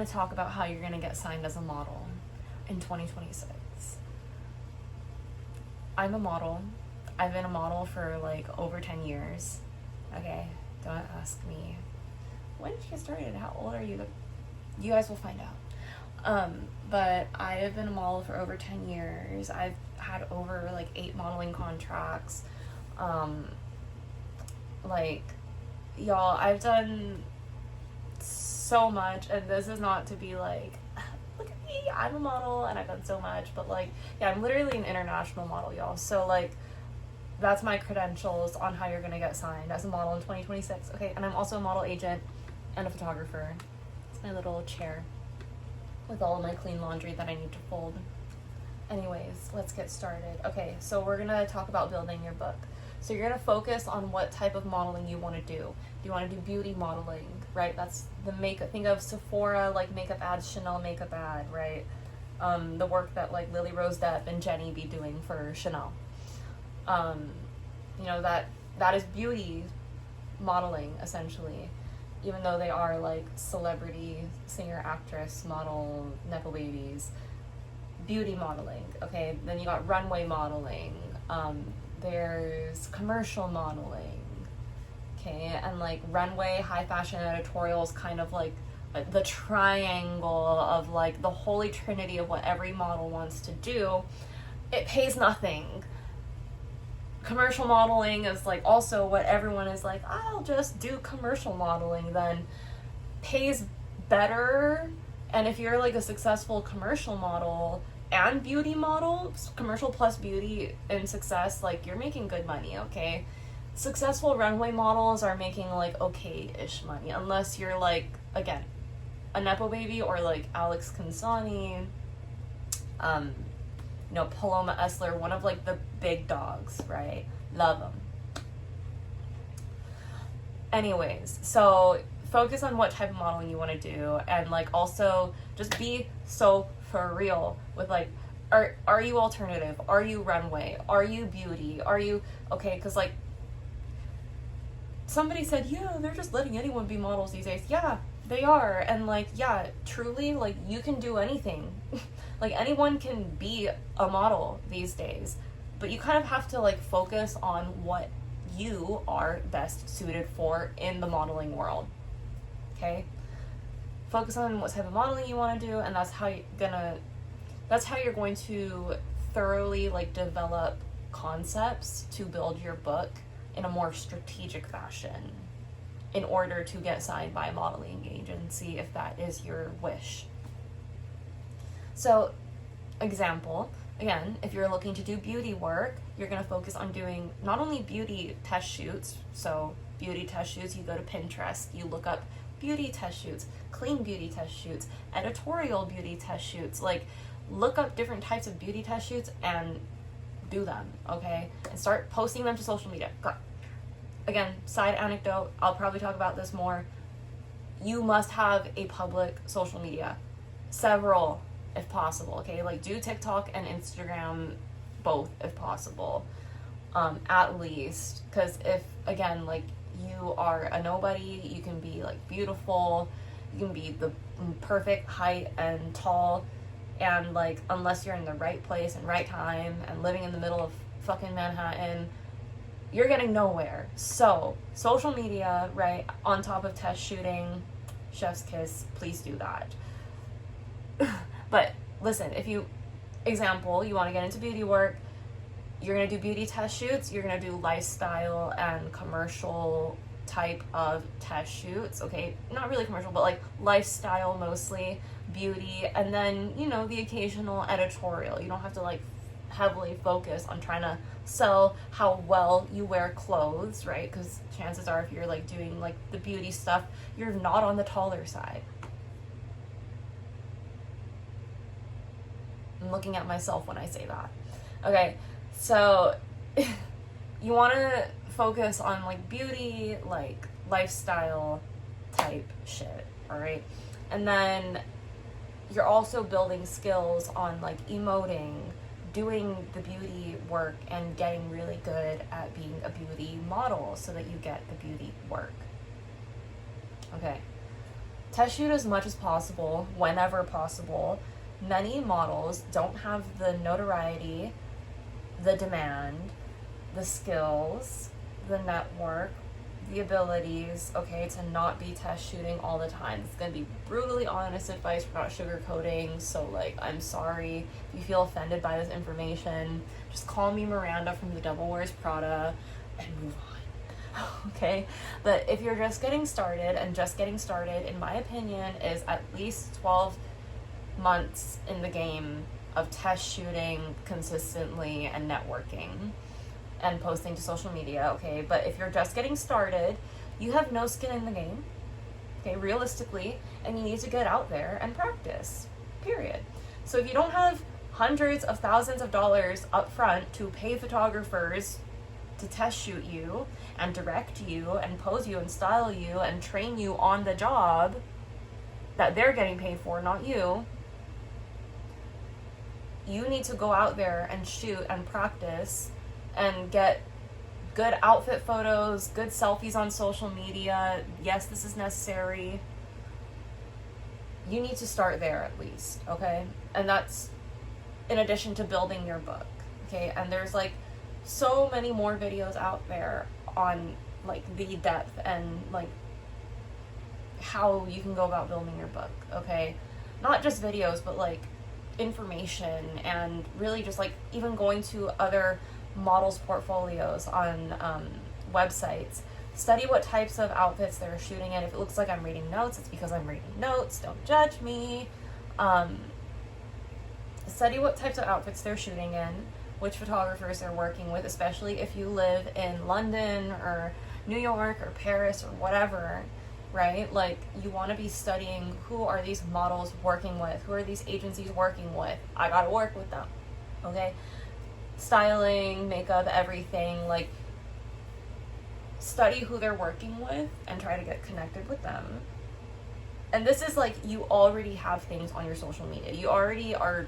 going to talk about how you're going to get signed as a model in 2026. I'm a model. I've been a model for like over 10 years. Okay, don't ask me, when did you get started? How old are you? You guys will find out. But I have been a model for over 10 years. I've had over like 8 modeling contracts. Like, y'all, I've done so much, and this is not to be like, look at me, I'm a model and I've done so much, but like, yeah, I'm literally an international model, y'all. So like, that's my credentials on how you're gonna get signed as a model in 2026. Okay, and I'm also a model agent and a photographer. It's my little chair with all of my clean laundry that I need to fold. Anyways, let's get started. Okay, so we're gonna talk about building your book. So you're gonna focus on what type of modeling you wanna do. Do you wanna do beauty modeling, right? That's the makeup. Think of Sephora, like makeup ads, Chanel makeup ad, right? The work that like Lily Rose Depp and Jenny be doing for Chanel. You know, that is beauty modeling, essentially. Even though they are like celebrity, singer, actress, model, nepo babies. Beauty modeling, okay? Then you got runway modeling. There's commercial modeling, okay? And like runway, high fashion editorials, kind of like the triangle of like the holy trinity of what every model wants to do. It pays nothing. Commercial modeling is like also what everyone is like, I'll just do commercial modeling, then pays better. And if you're like a successful commercial model and beauty model, commercial plus beauty and success, like you're making good money, okay? Successful runway models are making like okay-ish money, unless you're like, again, a nepo baby or like Alex Consani, you know, Paloma Essler, one of like the big dogs, right? Love them. Anyways, so focus on what type of modeling you want to do, and like also just be so for real with like, are you alternative? Are you runway? Are you beauty? Are you, okay, because like somebody said, yeah, they're just letting anyone be models these days. Yeah, they are. And like, yeah, truly, like you can do anything. Like anyone can be a model these days, but you kind of have to like focus on what you are best suited for in the modeling world. Okay? Focus on what type of modeling you want to do, and that's how you're going to thoroughly like develop concepts to build your book in a more strategic fashion in order to get signed by a modeling agency if that is your wish. So, example, again, if you're looking to do beauty work, you're going to focus on doing not only beauty test shoots, so beauty test shoots, you go to Pinterest, you look up beauty test shoots, clean beauty test shoots, editorial beauty test shoots, like look up different types of beauty test shoots and do them, okay? And start posting them to social media. Again, side anecdote, I'll probably talk about this more. You must have a public social media, several if possible, okay? Like do TikTok and Instagram both if possible, at least, because if, again, like you are a nobody, you can be like beautiful, you can be the perfect height and tall, and like unless you're in the right place and right time and living in the middle of fucking Manhattan, you're getting nowhere. So social media, right, on top of test shooting, chef's kiss, please do that. But listen, if you, example, you want to get into beauty work, you're going to do beauty test shoots, you're going to do lifestyle and commercial type of test shoots, okay? Not really commercial, but like lifestyle mostly, beauty, and then, you know, the occasional editorial. You don't have to like heavily focus on trying to sell how well you wear clothes, right? Because chances are if you're like doing like the beauty stuff, you're not on the taller side. I'm looking at myself when I say that. Okay, so you want to focus on like beauty, like lifestyle type shit, all right? And then you're also building skills on like emoting, doing the beauty work, and getting really good at being a beauty model so that you get the beauty work. Okay. test shoot as much as possible, whenever possible. Many models don't have the notoriety, the demand, the skills, the network, the abilities, okay, to not be test shooting all the time. It's going to be brutally honest advice. We're not sugarcoating, so like, I'm sorry if you feel offended by this information. Just call me Miranda from The Devil Wears Prada and move on. Okay? But if you're just getting started, and just getting started, in my opinion, is at least 12 months in the game of test shooting consistently and networking and posting to social media, okay? But if you're just getting started, you have no skin in the game, okay, realistically, and you need to get out there and practice, period. So if you don't have hundreds of thousands of dollars up front to pay photographers to test shoot you and direct you and pose you and style you and train you on the job that they're getting paid for, not you, you need to go out there and shoot and practice and get good outfit photos, good selfies on social media. Yes, this is necessary. You need to start there at least, okay? And that's in addition to building your book, okay? And there's like so many more videos out there on like the depth and like how you can go about building your book, okay? Not just videos, but like information, and really just like even going to other models' portfolios on websites. Study what types of outfits they're shooting in. If it looks like I'm reading notes, it's because I'm reading notes. Don't judge me. Study what types of outfits they're shooting in, which photographers they're working with, especially if you live in London or New York or Paris or whatever, right? Like, you want to be studying who are these models working with, who are these agencies working with. I gotta work with them, okay? Styling, makeup, everything, like, study who they're working with and try to get connected with them. And this is like, you already have things on your social media. You already are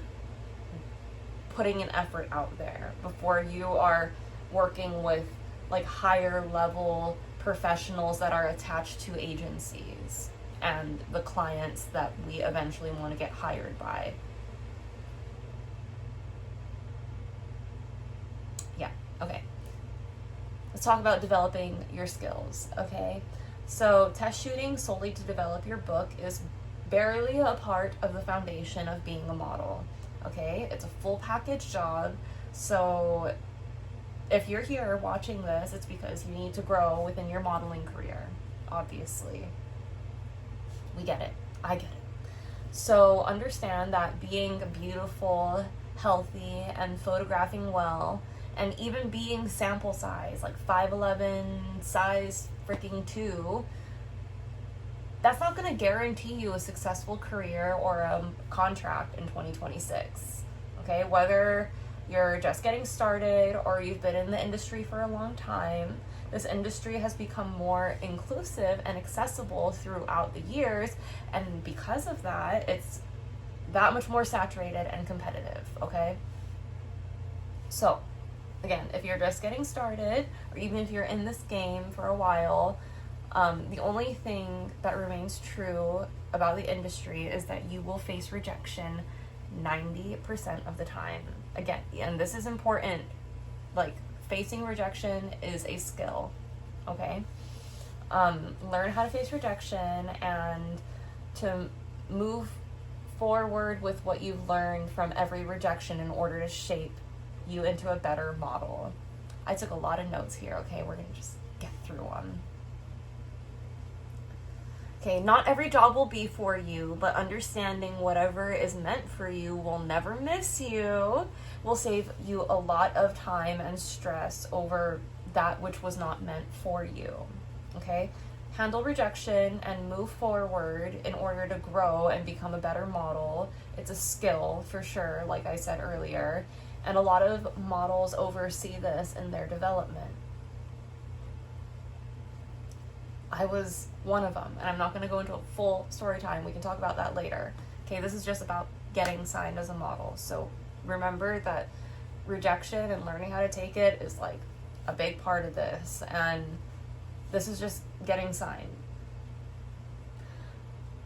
putting an effort out there before you are working with like higher level professionals that are attached to agencies and the clients that we eventually want to get hired by. Yeah, okay. Let's talk about developing your skills, okay? So test shooting solely to develop your book is barely a part of the foundation of being a model, okay? It's a full package job. So if you're here watching this, it's because you need to grow within your modeling career, obviously. We get it. I get it. So understand that being beautiful, healthy, and photographing well, and even being sample size, like 5'11", size freaking 2, that's not going to guarantee you a successful career or a contract in 2026, okay? Whether you're just getting started or you've been in the industry for a long time, this industry has become more inclusive and accessible throughout the years, and because of that, it's that much more saturated and competitive, okay? So, again, if you're just getting started, or even if you're in this game for a while, the only thing that remains true about the industry is that you will face rejection 90% of the time. Again, and this is important, like, facing rejection is a skill, okay? Learn how to face rejection and to move forward with what you've learned from every rejection in order to shape you into a better model. I took a lot of notes here, okay? We're gonna just get through them. Okay, not every job will be for you, but understanding whatever is meant for you will never miss you, will save you a lot of time and stress over that which was not meant for you, okay? Handle rejection and move forward in order to grow and become a better model. It's a skill, for sure, like I said earlier, and a lot of models oversee this in their development. I was one of them, and I'm not going to go into a full story time. We can talk about that later. Okay, this is just about getting signed as a model. So remember that rejection and learning how to take it is like a big part of this, and this is just getting signed.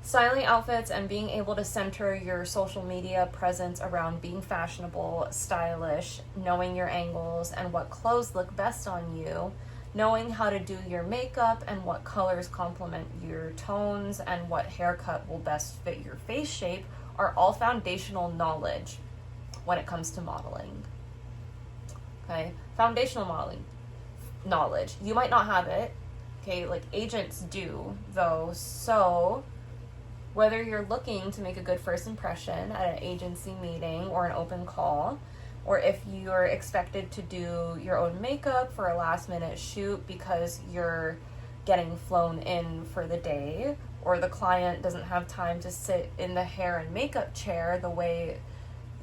Styling outfits and being able to center your social media presence around being fashionable, stylish, knowing your angles and what clothes look best on you, knowing how to do your makeup and what colors complement your tones and what haircut will best fit your face shape are all foundational knowledge when it comes to modeling. Okay, foundational modeling knowledge. You might not have it, okay, like agents do though, so whether you're looking to make a good first impression at an agency meeting or an open call, or if you're expected to do your own makeup for a last minute shoot because you're getting flown in for the day, or the client doesn't have time to sit in the hair and makeup chair, the way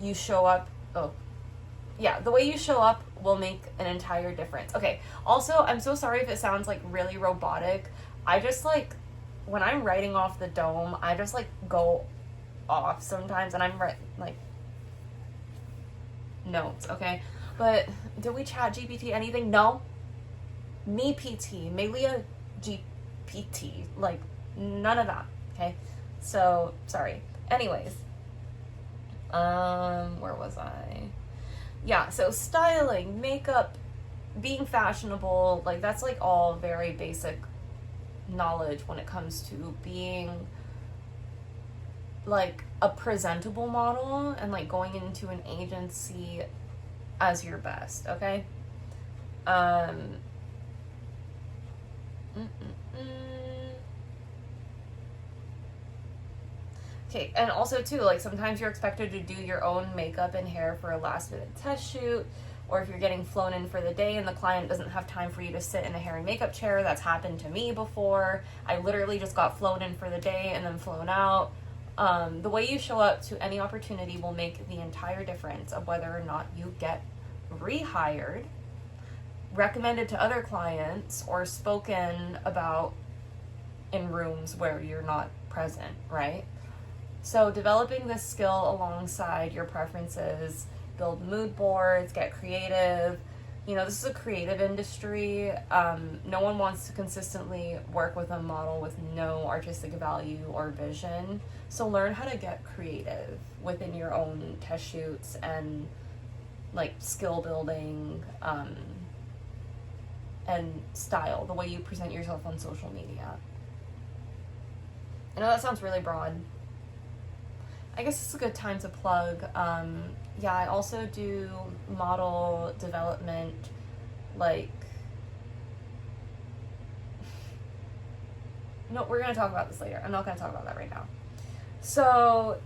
you show up, the way you show up will make an entire difference. Okay, also, I'm so sorry if it sounds like really robotic. I just like, when I'm writing off the dome, I just like go off sometimes, and I'm like notes, okay? But did we chat GPT anything? No. Me PT, Melia GPT, like none of that, okay? So sorry. Anyways, where was I? Yeah, so styling, makeup, being fashionable, like that's like all very basic knowledge when it comes to being like a presentable model and like going into an agency as your best, okay? Okay, and also too, like sometimes you're expected to do your own makeup and hair for a last minute test shoot, or if you're getting flown in for the day and the client doesn't have time for you to sit in a hair and makeup chair. That's happened to me before. I literally just got flown in for the day and then flown out. The way you show up to any opportunity will make the entire difference of whether or not you get rehired, recommended to other clients, or spoken about in rooms where you're not present, right? So developing this skill alongside your preferences, build mood boards, get creative. You know, this is a creative industry. No one wants to consistently work with a model with no artistic value or vision. So learn how to get creative within your own test shoots and like skill building and style, the way you present yourself on social media. I know that sounds really broad. I guess it's a good time to plug. Yeah, I also do model development, like, no, we're going to talk about this later. I'm not going to talk about that right now. So,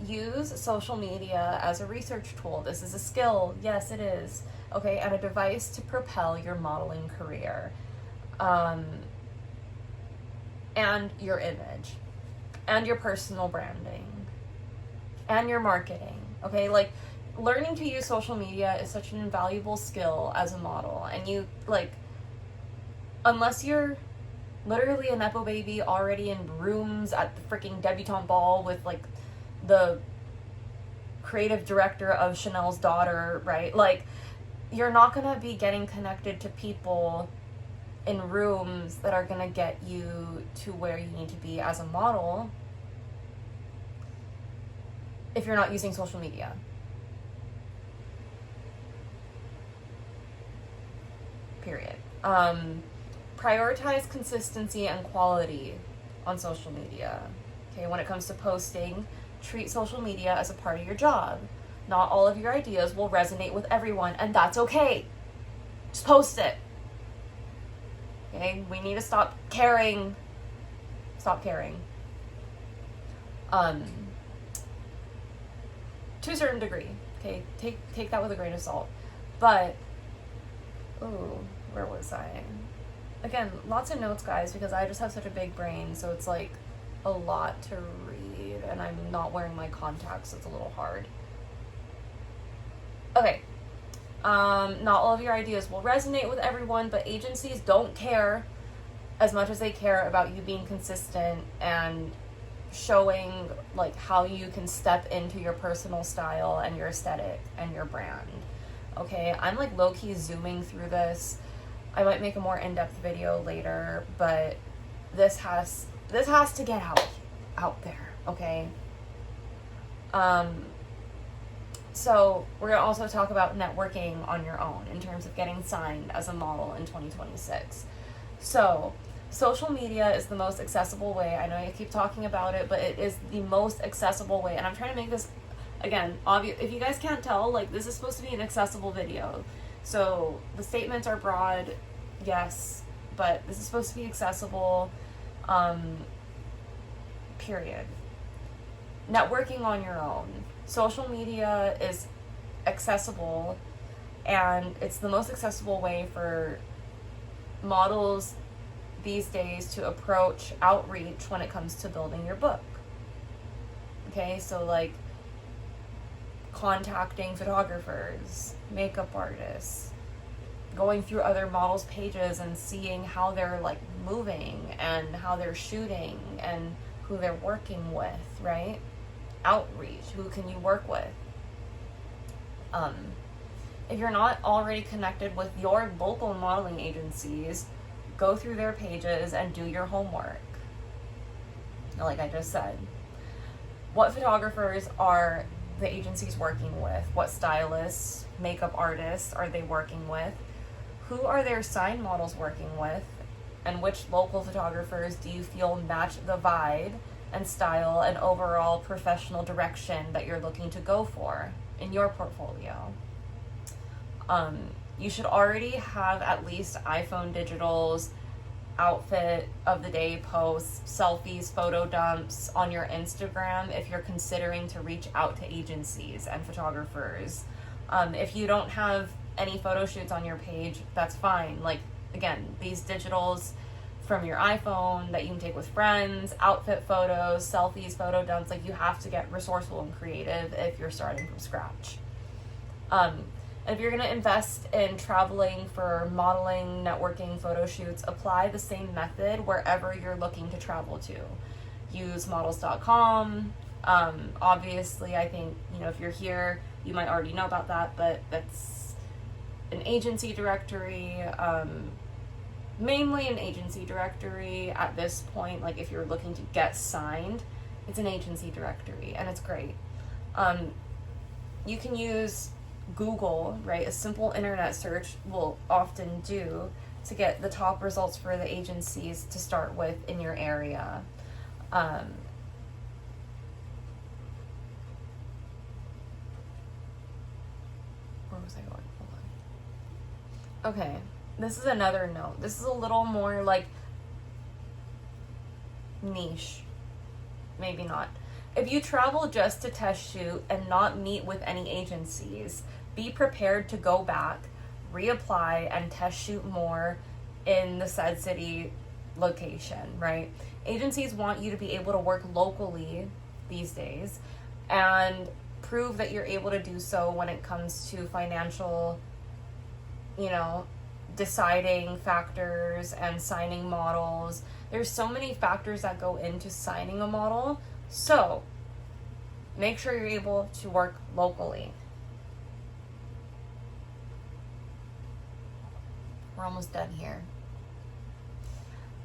use social media as a research tool. This is a skill. Yes, it is. Okay, and a device to propel your modeling career. And your image. And your personal branding. And your marketing. Okay, like, learning to use social media is such an invaluable skill as a model, and you, like, unless you're literally a Nepo baby already in rooms at the freaking debutante ball with, like, the creative director of Chanel's daughter, right? Like, you're not gonna be getting connected to people in rooms that are gonna get you to where you need to be as a model if you're not using social media. Period. Prioritize consistency and quality on social media. Okay, when it comes to posting, treat social media as a part of your job. Not all of your ideas will resonate with everyone, and that's okay. Just post it. Okay, we need to stop caring. Stop caring. To a certain degree. Okay, take that with a grain of salt. But, ooh, where was I? Again, lots of notes, guys, because I just have such a big brain, so it's like a lot to read, and I'm not wearing my contacts, so it's a little hard. Okay. Not all of your ideas will resonate with everyone, but agencies don't care as much as they care about you being consistent and showing like how you can step into your personal style and your aesthetic and your brand. Okay, I'm like low-key zooming through this. I might make a more in-depth video later, but this has to get out. out there, okay? So we're going to also talk about networking on your own in terms of getting signed as a model in 2026. So social media is the most accessible way. I know I keep talking about it, but it is the most accessible way. And I'm trying to make this, again, obvious. If you guys can't tell, like, this is supposed to be an accessible video. So the statements are broad, yes, but this is supposed to be accessible, period. Networking on your own. Social media is accessible, and it's the most accessible way for models these days to approach outreach when it comes to building your book. Okay, so like contacting photographers, makeup artists, going through other models' pages and seeing how they're like moving and how they're shooting and who they're working with, right? Outreach, who can you work with? If you're not already connected with your local modeling agencies, go through their pages and do your homework. Like I just said, what photographers are the agencies working with? What stylists, makeup artists are they working with? Who are their signed models working with? And which local photographers do you feel match the vibe and style and overall professional direction that you're looking to go for in your portfolio? You should already have at least iPhone Digital's outfit of the day posts, selfies, photo dumps on your Instagram if you're considering to reach out to agencies and photographers. If you don't have any photo shoots on your page, that's fine. Like, again, these digitals from your iPhone that you can take with friends, outfit photos, selfies, photo dumps, like, you have to get resourceful and creative if you're starting from scratch. If you're going to invest in traveling for modeling, networking, photo shoots, apply the same method wherever you're looking to travel to. Use models.com. Obviously, I think, if you're here, you might already know about that, but that's an agency directory, mainly an agency directory at this point. Like, if you're looking to get signed, it's an agency directory, and it's great. You can use Google, right? A simple internet search will often do to get the top results for the agencies to start with in your area. Where was I going? Hold on. Okay, this is another note. This is a little more like niche. Maybe not. If you travel just to test shoot and not meet with any agencies, be prepared to go back, reapply, and test shoot more in the said city location, right? Agencies want you to be able to work locally these days and prove that you're able to do so when it comes to financial, deciding factors and signing models. There's so many factors that go into signing a model. So, make sure you're able to work locally. We're almost done here.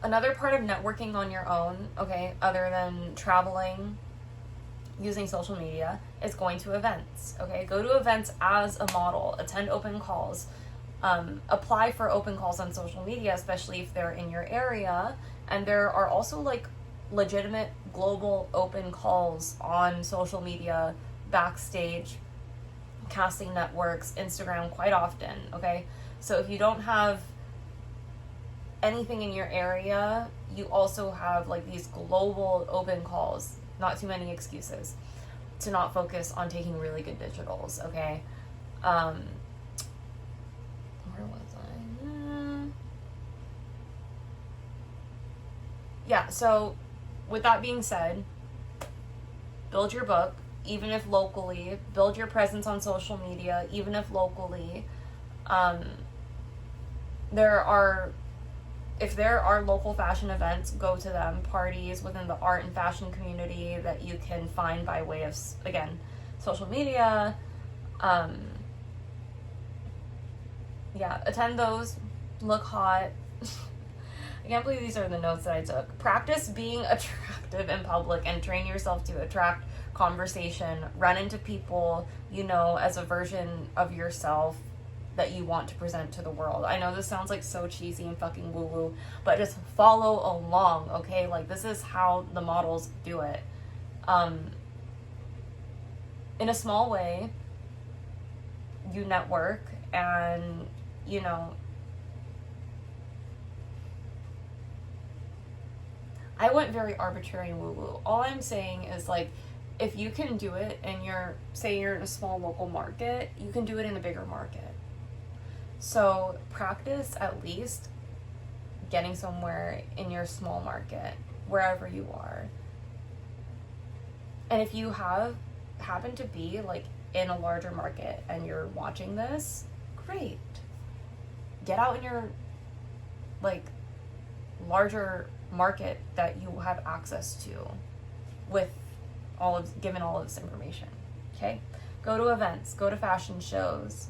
Another part of networking on your own, okay, other than traveling, using social media, is going to events, okay? Go to events as a model, attend open calls, apply for open calls on social media, especially if they're in your area. And there are also legitimate global open calls on social media, backstage, casting networks, Instagram, quite often, okay? So if you don't have anything in your area, you also have these global open calls. Not too many excuses to not focus on taking really good digitals, okay? Where was I? Yeah, so with that being said, build your book, even if locally. Build your presence on social media, even if locally. If there are local fashion events, go to them. Parties within the art and fashion community that you can find by way of, again, social media. Attend those. Look hot. I can't believe these are the notes that I took. Practice being attractive. attractive in public and train yourself to attract conversation, run into people you know as a version of yourself that you want to present to the world. I know this sounds like so cheesy and fucking woo-woo, but just follow along, okay? Like, this is how the models do it. In a small way, you network and, you know, I went very arbitrary and woo-woo. All I'm saying is, like, if you can do it and say you're in a small local market, you can do it in a bigger market. So practice at least getting somewhere in your small market, wherever you are. And if you happen to be like in a larger market and you're watching this, great. Get out in your like larger market that you have access to with given all of this information. Okay? Go to events, go to fashion shows,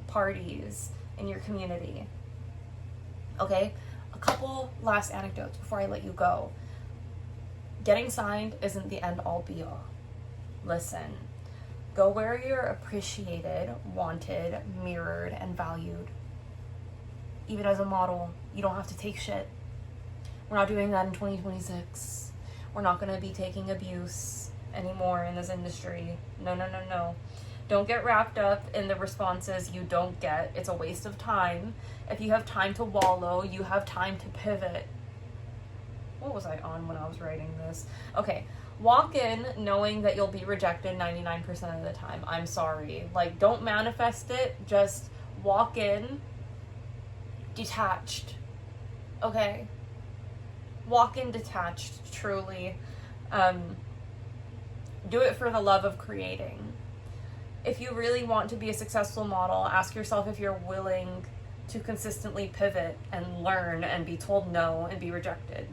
parties in your community. Okay? A couple last anecdotes before I let you go. Getting signed isn't the end all be all. Listen, go where you're appreciated, wanted, mirrored, and valued. Even as a model, you don't have to take shit. We're not doing that in 2026. We're not going to be taking abuse anymore in this industry. No. Don't get wrapped up in the responses you don't get. It's a waste of time. If you have time to wallow, you have time to pivot. What was I on when I was writing this? Okay. Walk in knowing that you'll be rejected 99% of the time. I'm sorry. Like, don't manifest it. Just walk in detached. Okay? Walk in detached, truly. Do it for the love of creating. If you really want to be a successful model, ask yourself if you're willing to consistently pivot and learn and be told no and be rejected.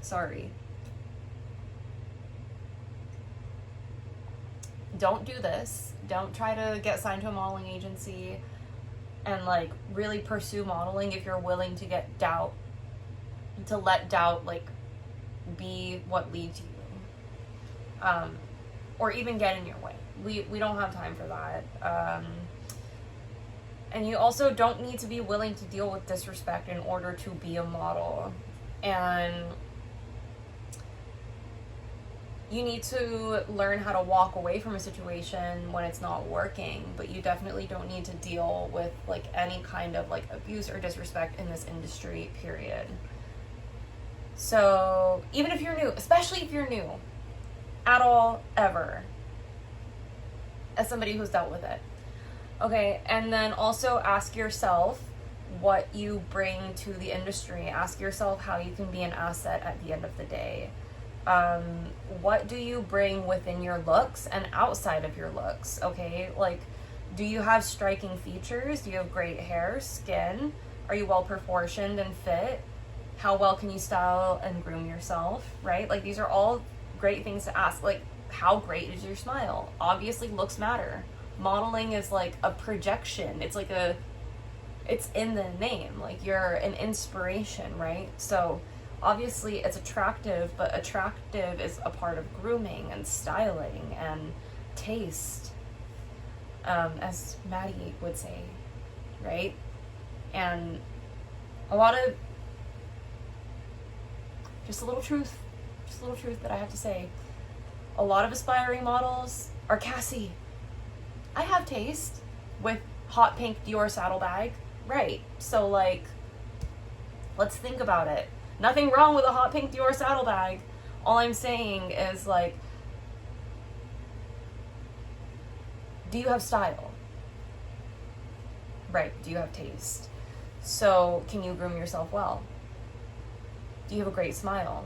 Sorry. Don't do this. Don't try to get signed to a modeling agency and like really pursue modeling if you're willing to get doubt, to let doubt like be what leads you. Or even get in your way. We don't have time for that. And you also don't need to be willing to deal with disrespect in order to be a model. And you need to learn how to walk away from a situation when it's not working, but you definitely don't need to deal with like any kind of like abuse or disrespect in this industry, period. So even if you're new, especially if you're new at all, ever, as somebody who's dealt with it. Okay, and then also ask yourself what you bring to the industry. Ask yourself how you can be an asset at the end of the day. What do you bring within your looks and outside of your looks? Okay, like, do you have striking features? Do you have great hair, skin? Are you well proportioned and fit? How well can you style and groom yourself, right? Like, these are all great things to ask. Like, how great is your smile? Obviously, looks matter. Modeling is like a projection. It's like it's in the name. Like, you're an inspiration, right? So obviously it's attractive, but attractive is a part of grooming and styling and taste, as Maddie would say, right? And a lot of, just a little truth that I have to say. A lot of aspiring models are Cassie. I have taste with hot pink Dior saddlebag, right? So like, let's think about it. Nothing wrong with a hot pink Dior saddlebag. All I'm saying is like, do you have style? Right, do you have taste? So can you groom yourself well? Do you have a great smile?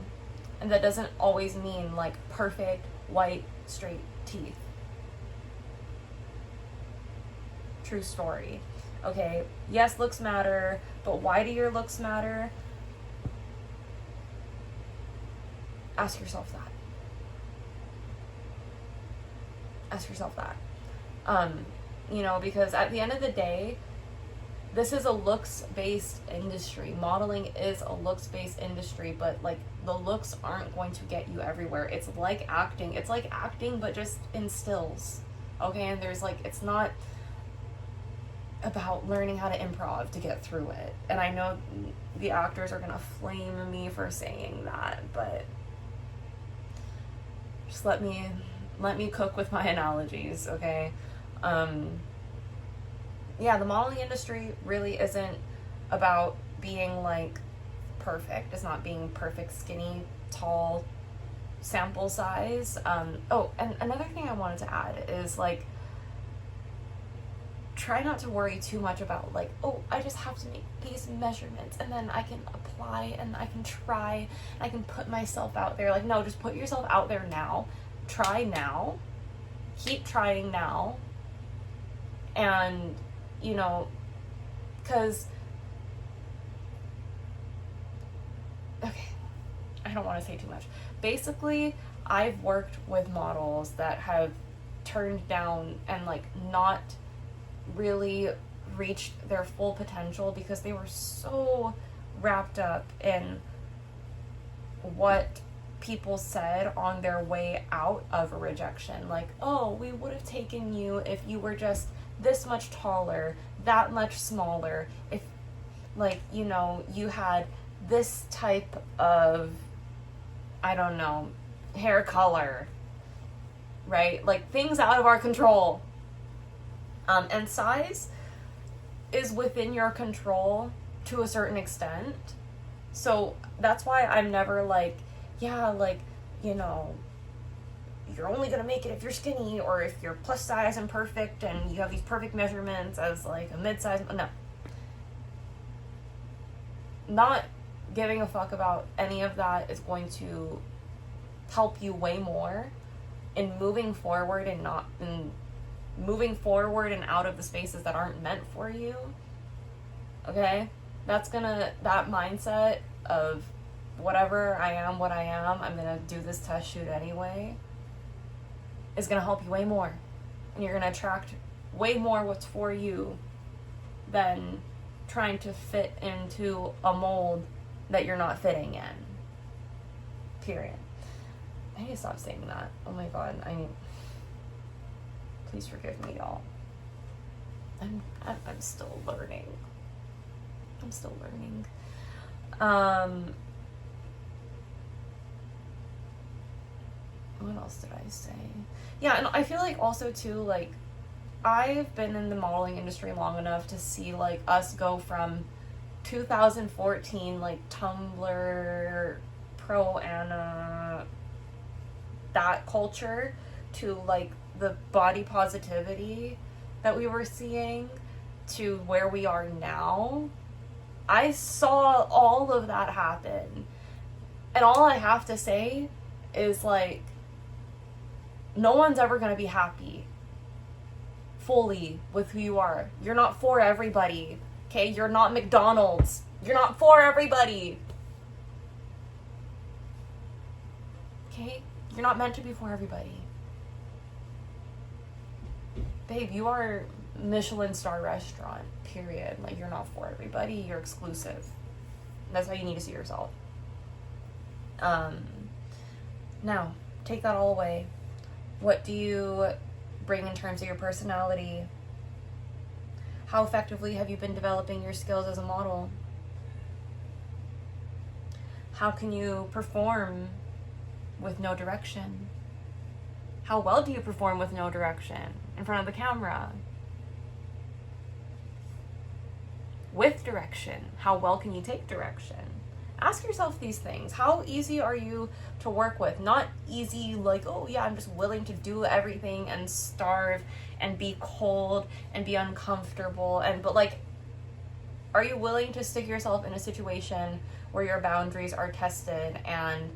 And that doesn't always mean like perfect, white, straight teeth. True story. Okay, yes, looks matter, but why do your looks matter? Ask yourself that. Ask yourself that. You know, because at the end of the day, this is a looks-based industry. Modeling is a looks-based industry, but like the looks aren't going to get you everywhere. It's like acting. It's like acting, but just in stills. Okay, and there's like, it's not about learning how to improv to get through it. And I know the actors are gonna flame me for saying that, but just let me cook with my analogies, okay? Yeah, the modeling industry really isn't about being like perfect. It's not being perfect, skinny, tall, sample size. Oh, and another thing I wanted to add is like, try not to worry too much about like, oh, I just have to make these measurements and then I can apply and I can try and I can put myself out there. Like, no, just put yourself out there now. Try now. Keep trying now. And, you know, because, okay, I don't want to say too much. Basically, I've worked with models that have turned down and like not really reached their full potential because they were so wrapped up in what people said on their way out of a rejection. Like, oh, we would have taken you if you were just this much taller, that much smaller, if, like, you know, you had this type of, I don't know, hair color, right? Like, things out of our control. And size is within your control to a certain extent. So that's why I'm never like, yeah, like, you know, you're only going to make it if you're skinny or if you're plus size and perfect and you have these perfect measurements as like a mid-size. No. Not giving a fuck about any of that is going to help you way more in moving forward and moving forward and out of the spaces that aren't meant for you. Okay? That mindset of whatever I am, what I am, I'm gonna do this test shoot anyway, is gonna help you way more. And you're gonna attract way more what's for you than trying to fit into a mold that you're not fitting in. Period. I need to stop saying that. Oh my god, please forgive me, y'all. I'm still learning. What else did I say? Yeah, and I feel like also too, like, I've been in the modeling industry long enough to see like us go from 2014 like Tumblr, Pro Anna, that culture to like the body positivity that we were seeing to where we are now. I saw all of that happen. And all I have to say is like, no one's ever going to be happy fully with who you are. You're not for everybody. Okay? You're not McDonald's. You're not for everybody. Okay? You're not meant to be for everybody. Babe, you are Michelin star restaurant, period. Like, you're not for everybody. You're exclusive. That's how you need to see yourself. Now, take that all away. What do you bring in terms of your personality? How effectively have you been developing your skills as a model? How can you perform with no direction? How well do you perform with no direction in front of the camera? With direction, how well can you take direction? Ask yourself these things. How easy are you to work with? Not easy like, oh yeah, I'm just willing to do everything and starve and be cold and be uncomfortable, but like, are you willing to stick yourself in a situation where your boundaries are tested and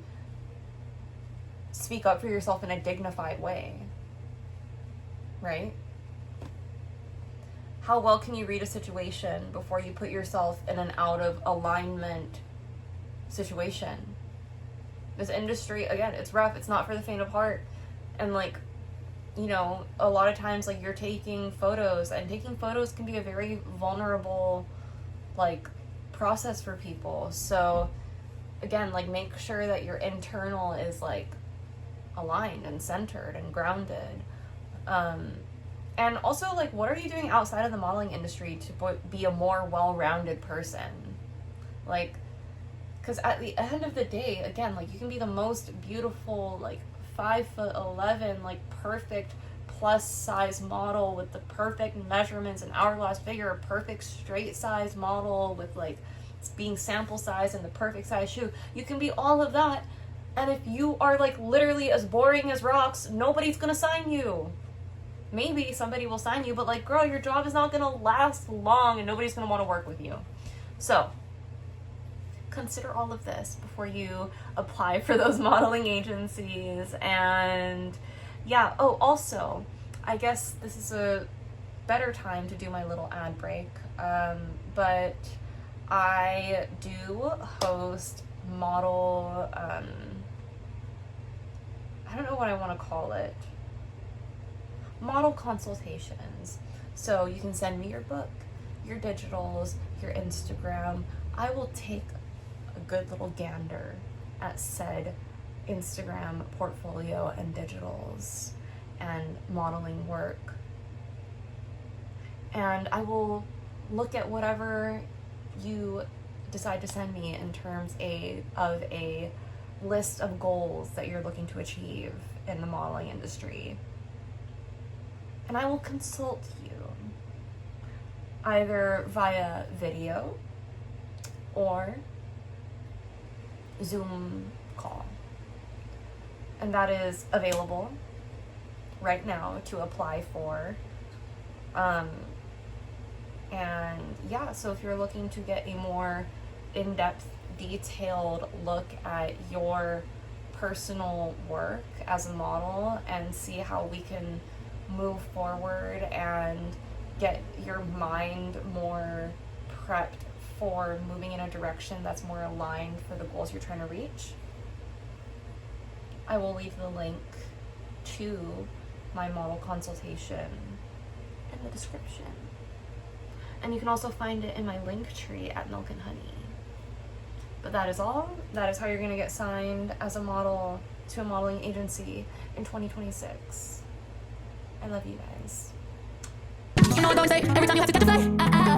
speak up for yourself in a dignified way? Right? How well can you read a situation before you put yourself in an out of alignment situation? This industry, again, it's rough. It's not for the faint of heart. And like, you know, a lot of times, like, you're taking photos, and taking photos can be a very vulnerable, like, process for people. So, again, like, make sure that your internal is, like, aligned and centered and grounded. And also, like, what are you doing outside of the modeling industry to be a more well-rounded person? Like, because at the end of the day, again, like, you can be the most beautiful, like, 5'11", like, perfect plus size model with the perfect measurements and hourglass figure, a perfect straight size model with, like, being sample size and the perfect size shoe. You can be all of that, and if you are, like, literally as boring as rocks, nobody's gonna sign you. Maybe somebody will sign you, but, like, girl, your job is not gonna last long and nobody's gonna want to work with you. So consider all of this before you apply for those modeling agencies. And yeah, oh, also, I guess this is a better time to do my little ad break, but I do host model, I don't know what I want to call it, model consultations. So you can send me your book, your digitals, your Instagram. I will take a good little gander at said Instagram portfolio and digitals and modeling work. And I will look at whatever you decide to send me in terms of a list of goals that you're looking to achieve in the modeling industry. And I will consult you either via video or Zoom call. And that is available right now to apply for. And yeah, so if you're looking to get a more in-depth, detailed look at your personal work as a model and see how we can move forward and get your mind more prepped for moving in a direction that's more aligned for the goals you're trying to reach, I will leave the link to my model consultation in the description. And you can also find it in my link tree at Milk and Honey. But that is all. That is how you're going to get signed as a model to a modeling agency in 2026. I love you guys. You know what I say? Every time you have to testify.